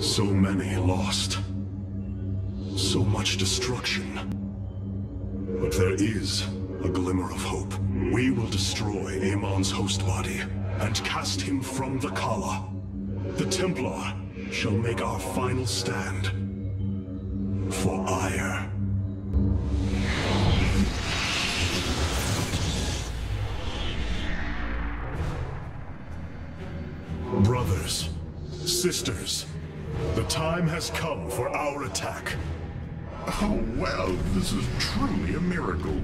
So many lost. So much destruction. But there is a glimmer of hope. We will destroy Amon's host body and cast him from the Kala. The Templar shall make our final stand for ire. Brothers, sisters, the time has come for our attack. Oh, well, this is truly a miracle.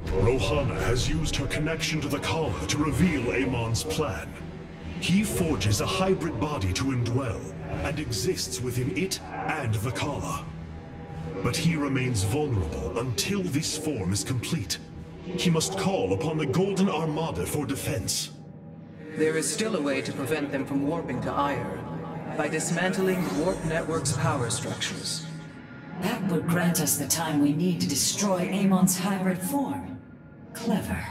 Rohana has used her connection to the Kala to reveal Amon's plan. He forges a hybrid body to indwell, and exists within it and the Kala. But he remains vulnerable until this form is complete. He must call upon the Golden Armada for defense. There is still a way to prevent them from warping to Ire, by dismantling the warp network's power structures. That would grant us the time we need to destroy Amon's hybrid form. Clever.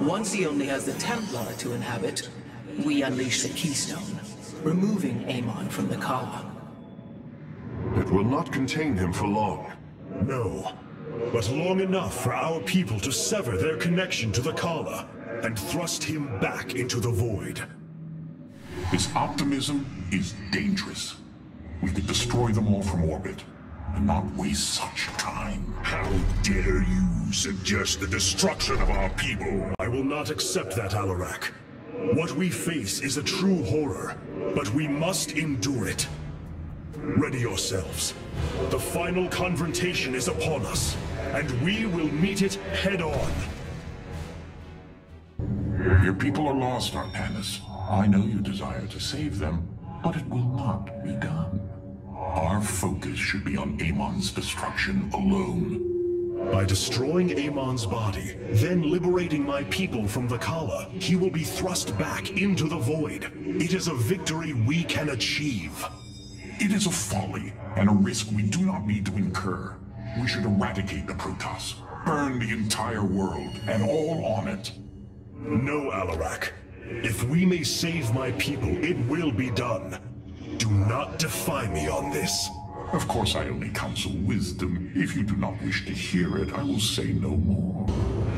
Once he only has the Templar to inhabit, we unleash the Keystone, removing Amon from the Kala. It will not contain him for long. No, but long enough for our people to sever their connection to the Kala and thrust him back into the void. His optimism is dangerous. We could destroy them all from orbit, and not waste such time. How dare you suggest the destruction of our people? I will not accept that, Alarak. What we face is a true horror, but we must endure it. Ready yourselves. The final confrontation is upon us, and we will meet it head-on. Your people are lost, Artanis. I know you desire to save them, but it will not be done. Our focus should be on Amon's destruction alone. By destroying Amon's body, then liberating my people from the Kala, he will be thrust back into the void. It is a victory we can achieve. It is a folly, and a risk we do not need to incur. We should eradicate the Protoss, burn the entire world, and all on it. No, Alarak. If we may save my people, it will be done. Do not defy me on this. Of course I only counsel wisdom. If you do not wish to hear it, I will say no more.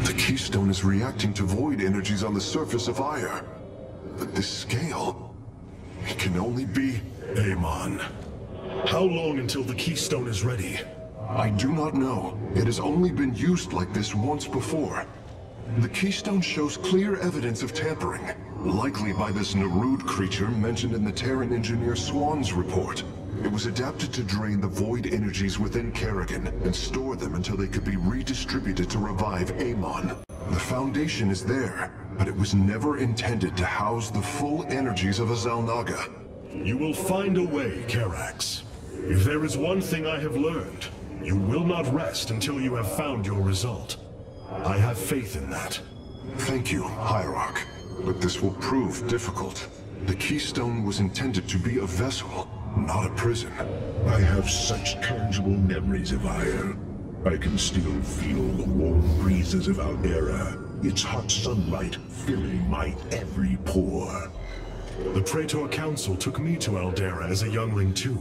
The Keystone is reacting to void energies on the surface of Ire. But this scale... it can only be... Amon. How long until the Keystone is ready? I do not know. It has only been used like this once before. The Keystone shows clear evidence of tampering, likely by this Narud creature mentioned in the Terran engineer Swan's report. It was adapted to drain the void energies within Kerrigan and store them until they could be redistributed to revive Amon. The foundation is there, but it was never intended to house the full energies of a Xel'Naga. You will find a way, Karax. If there is one thing I have learned, you will not rest until you have found your result. I have faith in that. Thank you, Hierarch. But this will prove difficult. The Keystone was intended to be a vessel, not a prison. I have such tangible memories of Ire. I can still feel the warm breezes of Aldera, its hot sunlight filling my every pore. The Praetor Council took me to Aldera as a youngling too.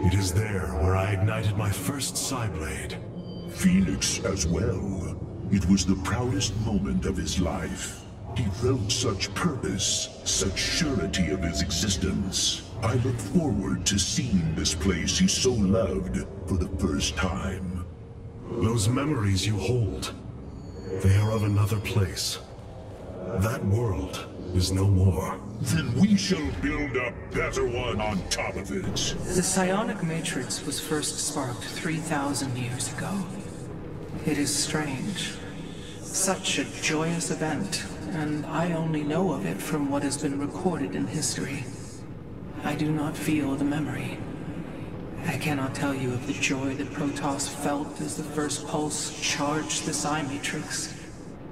It is there where I ignited my first Psyblade. Phoenix as well. It was the proudest moment of his life. He felt such purpose, such surety of his existence. I look forward to seeing this place he so loved for the first time. Those memories you hold, they are of another place. That world is no more. Then we shall build a better one on top of it. The psionic matrix was first sparked 3,000 years ago. It is strange. Such a joyous event, and I only know of it from what has been recorded in history. I do not feel the memory. I cannot tell you of the joy that Protoss felt as the first pulse charged the psi matrix,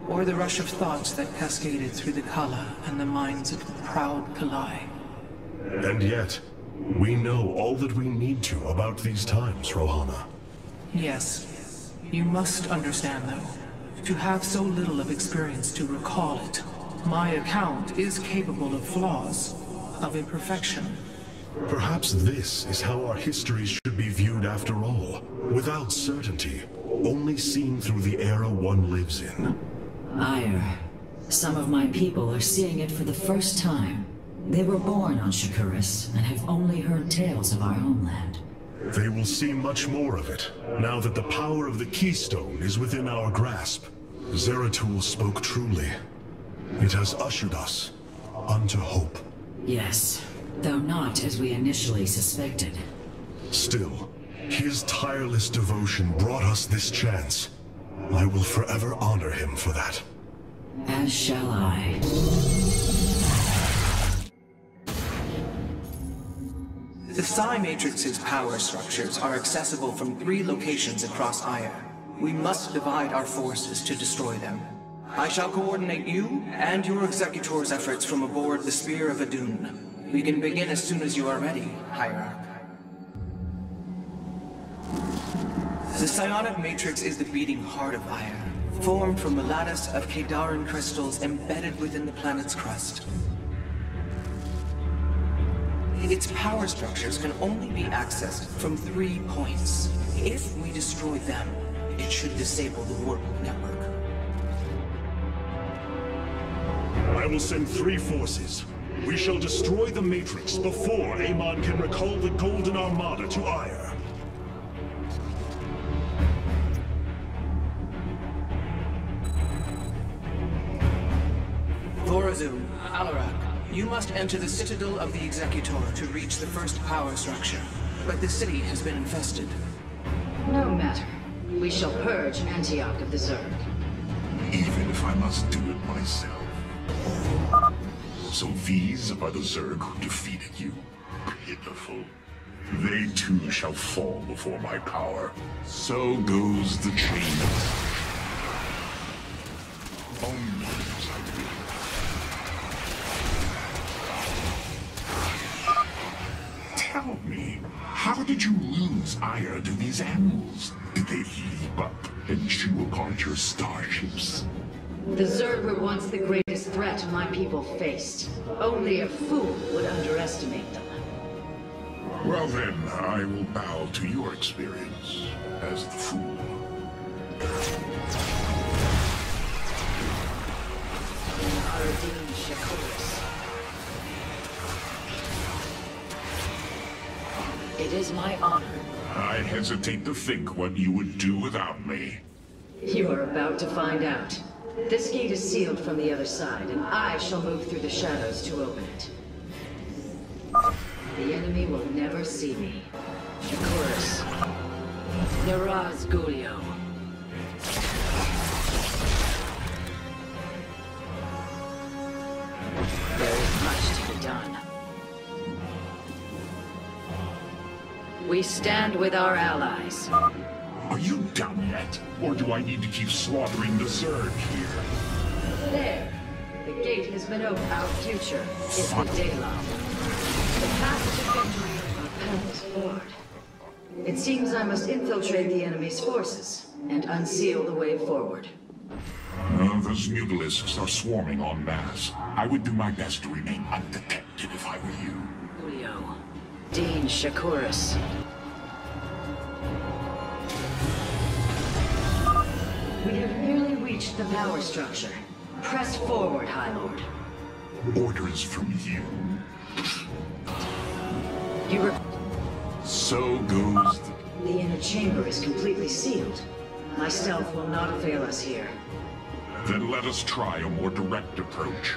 or the rush of thoughts that cascaded through the Kala and the minds of the proud Kalai. And yet, we know all that we need to about these times, Rohana. Yes. You must understand, though, to have so little of experience to recall it, my account is capable of flaws, of imperfection. Perhaps this is how our history should be viewed after all. Without certainty, only seen through the era one lives in. Ire. Some of my people are seeing it for the first time. They were born on Shakuris and have only heard tales of our homeland. They will see much more of it, now that the power of the Keystone is within our grasp. Zeratul spoke truly. It has ushered us unto hope. Yes, though not as we initially suspected. Still, his tireless devotion brought us this chance. I will forever honor him for that. As shall I. The Psi Matrix's power structures are accessible from 3 locations across Ire. We must divide our forces to destroy them. I shall coordinate you and your Executor's efforts from aboard the Spear of Adun. We can begin as soon as you are ready, Hierarch. The Psionic Matrix is the beating heart of Ire, formed from a lattice of Kadaran crystals embedded within the planet's crust. Its power structures can only be accessed from 3 points. If we destroy them, it should disable the warp network. I will send 3 forces. We shall destroy the Matrix before Amon can recall the Golden Armada to Ire. Thorazun, Alarak, you must enter the Citadel of the Executor to reach the first power structure. But the city has been infested. No matter. We shall purge Antioch of the Zerg. Even if I must do it myself. So these are the Zerg who defeated you. Pitiful. They too shall fall before my power. So goes the chain. Only as I will. Tell me, how did you lose ire to these animals? Did they leap up and chew apart your starships? The Zerg were once the greatest threat my people faced. Only a fool would underestimate them. Well then, I will bow to your experience as the fool. It is my honor. I hesitate to think what you would do without me. You are about to find out. This gate is sealed from the other side, and I shall move through the shadows to open it. The enemy will never see me. Shakuris. Naraz Gulio. There is much to be done. We stand with our allies. Are you done yet? Or do I need to keep slaughtering the Zerg here? There. The gate has been opened. Our future is the daylight. The path to victory propels forward. It seems I must infiltrate the enemy's forces and unseal the way forward. Those mutalisks are swarming en masse. I would do my best to remain undetected if I were you. Julio. Dean Shakuris. We have nearly reached the power structure. Press forward, High Lord. Orders from you. So goes The inner chamber is completely sealed. My stealth will not avail us here. Then let us try a more direct approach.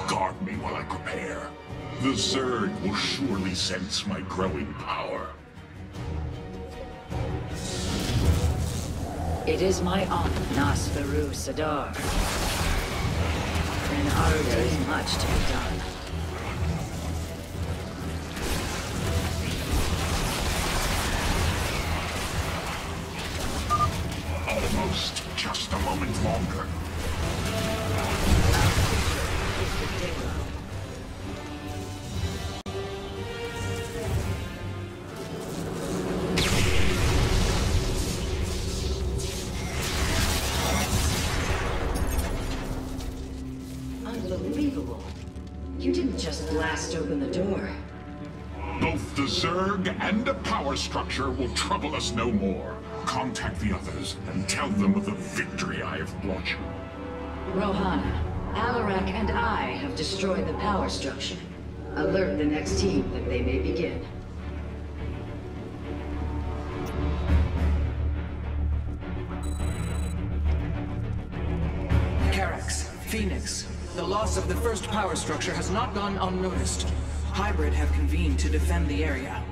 Guard me while I prepare. The Zerg will surely sense my growing power. It is my honor, Nasferu Sadar. There is much to be done. Almost. Just a moment longer. Unbelievable. You didn't just blast open the door. Both the Zerg and the power structure will trouble us no more. Contact the others and tell them of the victory I have brought you. Rohan, Alarak and I have destroyed the power structure. Alert the next team that they may begin. Karax, Phoenix, the loss of the first power structure has not gone unnoticed. Hybrid have convened to defend the area.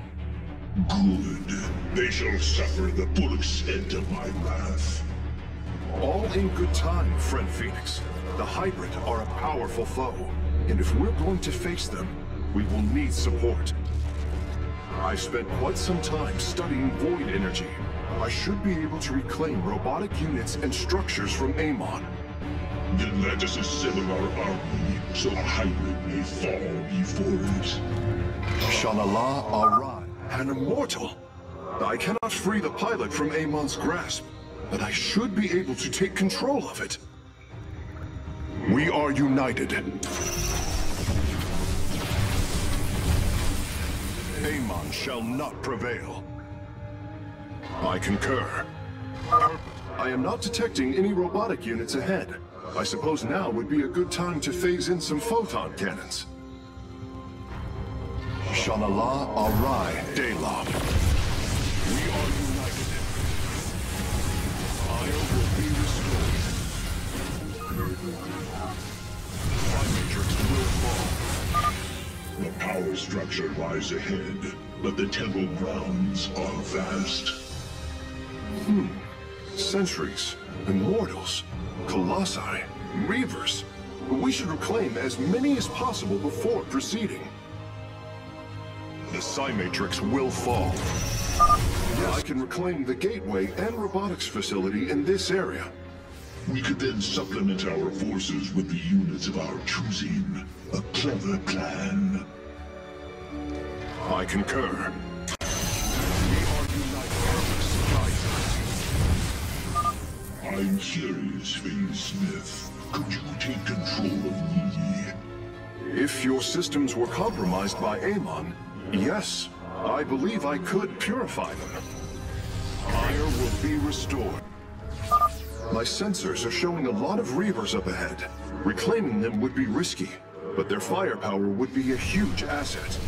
Good. They shall suffer the full extent of my wrath. All in good time, friend Phoenix. The Hybrid are a powerful foe, and if we're going to face them, we will need support. I've spent quite some time studying void energy. I should be able to reclaim robotic units and structures from Amon. Then let us assemble our army, so the Hybrid may fall before it. Shanala Arai, an immortal. I cannot free the pilot from Amon's grasp, but I should be able to take control of it. We are united. Amon shall not prevail. I concur. I am not detecting any robotic units ahead. I suppose now would be a good time to phase in some photon cannons. Shanala Arai Delam. We are united. Fire will be restored. My matrix will fall. The power structure lies ahead, but the temple grounds are vast. Sentries, immortals, colossi, reavers. We should reclaim as many as possible before proceeding. The Psi Matrix will fall. I can reclaim the gateway and robotics facility in this area. We could then supplement our forces with the units of our choosing. A clever plan. I concur. I'm curious, Phase Smith. Could you take control of me? If your systems were compromised by Amon, yes, I believe I could purify them. Fire will be restored. My sensors are showing a lot of reavers up ahead. Reclaiming them would be risky, but their firepower would be a huge asset.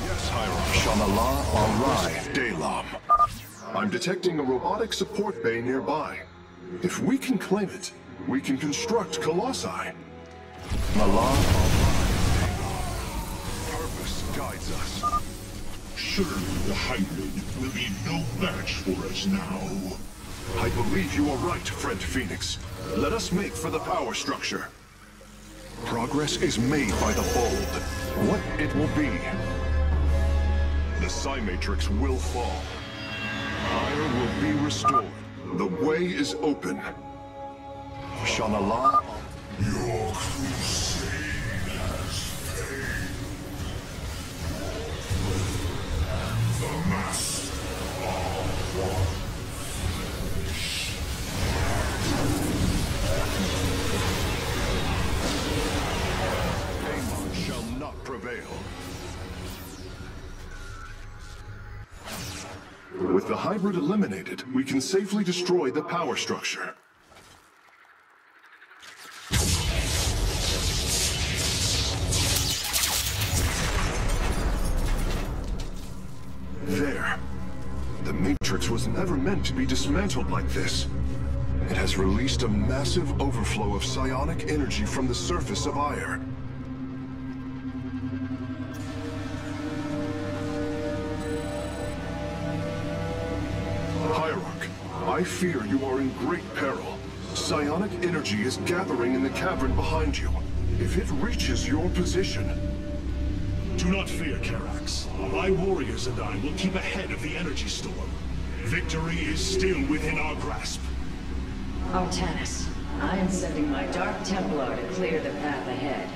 Yes, Hiram. Shanala Arai Delam. I'm detecting a robotic support bay nearby. If we can claim it, we can construct colossi. Malah Purpose guides us. Surely the Hybrid will be no match for us now. I believe you are right, friend Phoenix. Let us make for the power structure. Progress is made by the bold. What it will be. The Psi Matrix will fall. Fire will be restored. The way is open. Shanala. Your crusade has failed. The mass are one. Amon shall not prevail. With the Hybrid eliminated, we can safely destroy the power structure. There. The Matrix was never meant to be dismantled like this. It has released a massive overflow of psionic energy from the surface of Ire. Hierarch, I fear you are in great peril. Psionic energy is gathering in the cavern behind you. If it reaches your position... Do not fear, Karax. My warriors and I will keep ahead of the energy storm. Victory is still within our grasp. Artanis, I am sending my Dark Templar to clear the path ahead.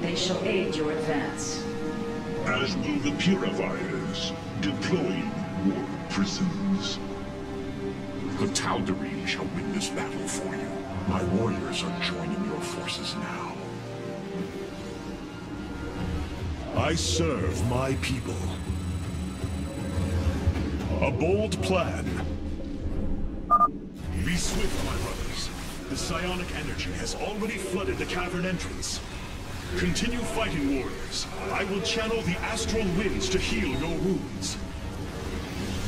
They shall aid your advance. As will the Purifiers, deploying war prisons. The Tal'Darim shall win this battle for you. My warriors are joining your forces now. I serve my people. A bold plan. Be swift, my brothers. The psionic energy has already flooded the cavern entrance. Continue fighting, warriors. I will channel the astral winds to heal your wounds.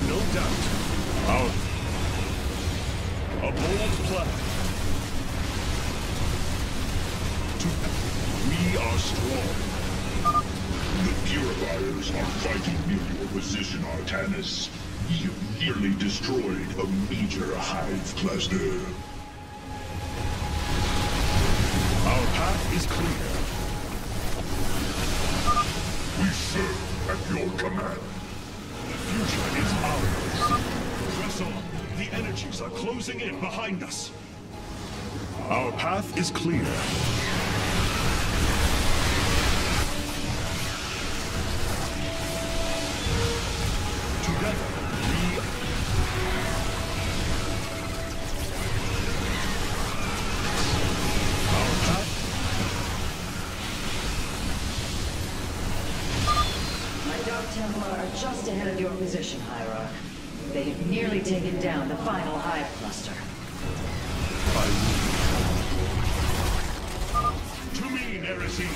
No doubt. A bold plan. We are strong. The Purifiers are fighting near your position, Artanis. You nearly destroyed a major hive cluster. Our path is clear. We serve at your command. The future is ours. Press on. The energies are closing in behind us. Our path is clear. Together, our path. My Dark Templar are just ahead of your position, Hierarch. They have nearly taken down the final hive cluster. To me, Nerezy.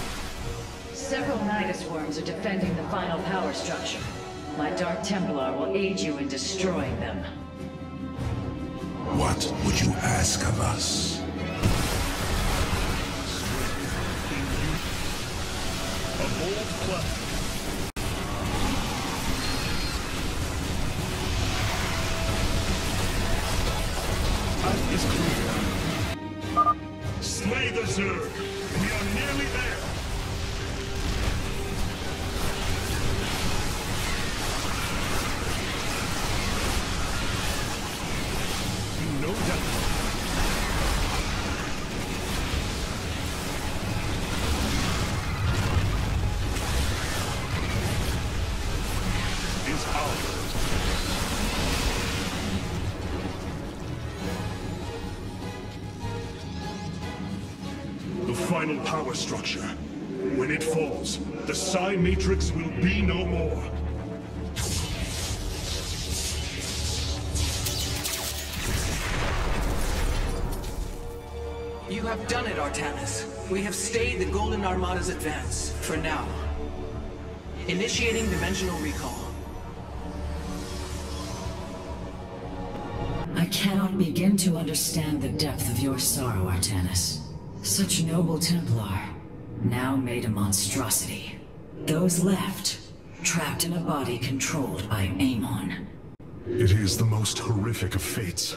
Several Nidus worms are defending the final power structure. My Dark Templar will aid you in destroying them. What would you ask of us? A bold plan. Path is clear. Slay the Zerg. We are nearly there. No doubt. Is ours. The final power structure. When it falls, the Psi Matrix will be no more. You have done it, Artanis. We have stayed the Golden Armada's advance, for now. Initiating dimensional recall. I cannot begin to understand the depth of your sorrow, Artanis. Such noble Templar, now made a monstrosity. Those left, trapped in a body controlled by Amon. It is the most horrific of fates.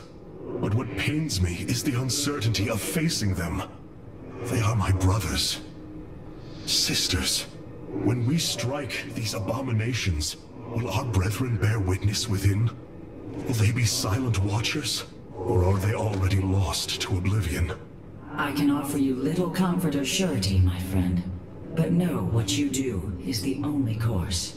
But what pains me is the uncertainty of facing them. They are my brothers. Sisters. When we strike these abominations, will our brethren bear witness within? Will they be silent watchers? Or are they already lost to oblivion? I can offer you little comfort or surety, my friend. But know what you do is the only course.